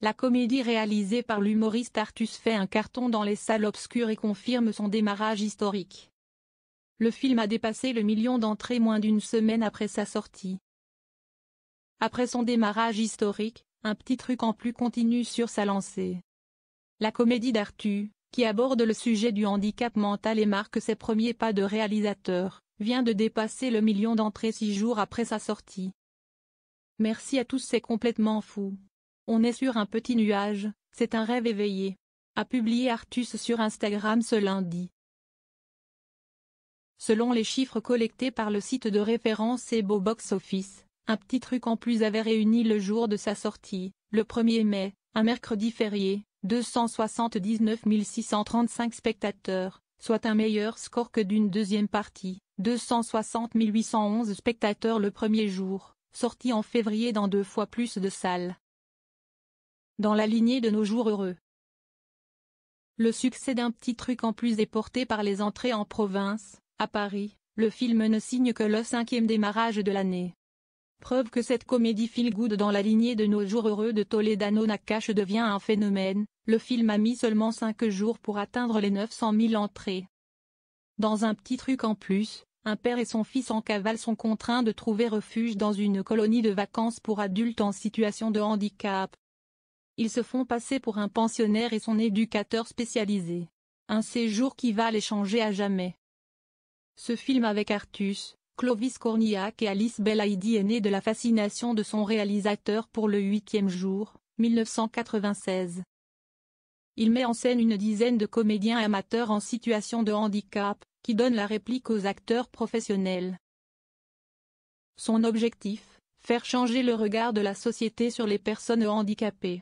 La comédie réalisée par l'humoriste Artus fait un carton dans les salles obscures et confirme son démarrage historique. Le film a dépassé le million d'entrées moins d'une semaine après sa sortie. Après son démarrage historique, un petit truc en plus continue sur sa lancée. La comédie d'Artus, qui aborde le sujet du handicap mental et marque ses premiers pas de réalisateur, vient de dépasser le million d'entrées 6 jours après sa sortie. Merci à tous, c'est complètement fou. On est sur un petit nuage, c'est un rêve éveillé, a publié Artus sur Instagram ce lundi. Selon les chiffres collectés par le site de référence Ebo Box Office, un petit truc en plus avait réuni le jour de sa sortie, le 1er mai, un mercredi férié, 279 635 spectateurs, soit un meilleur score que d'une deuxième partie, 260 811 spectateurs le premier jour, sorti en février dans 2 fois plus de salles. Dans la lignée de Nos jours heureux. Le succès d'un petit truc en plus est porté par les entrées en province. À Paris, le film ne signe que le 5e démarrage de l'année. Preuve que cette comédie feel-good dans la lignée de Nos jours heureux de Toledano Nakache devient un phénomène, le film a mis seulement 5 jours pour atteindre les 900 000 entrées. Dans un petit truc en plus, un père et son fils en cavale sont contraints de trouver refuge dans une colonie de vacances pour adultes en situation de handicap. Ils se font passer pour un pensionnaire et son éducateur spécialisé. Un séjour qui va les changer à jamais. Ce film avec Artus, Clovis Cornillac et Alice Belaïdi est né de la fascination de son réalisateur pour Le 8e jour, 1996. Il met en scène une dizaine de comédiens amateurs en situation de handicap, qui donnent la réplique aux acteurs professionnels. Son objectif, faire changer le regard de la société sur les personnes handicapées.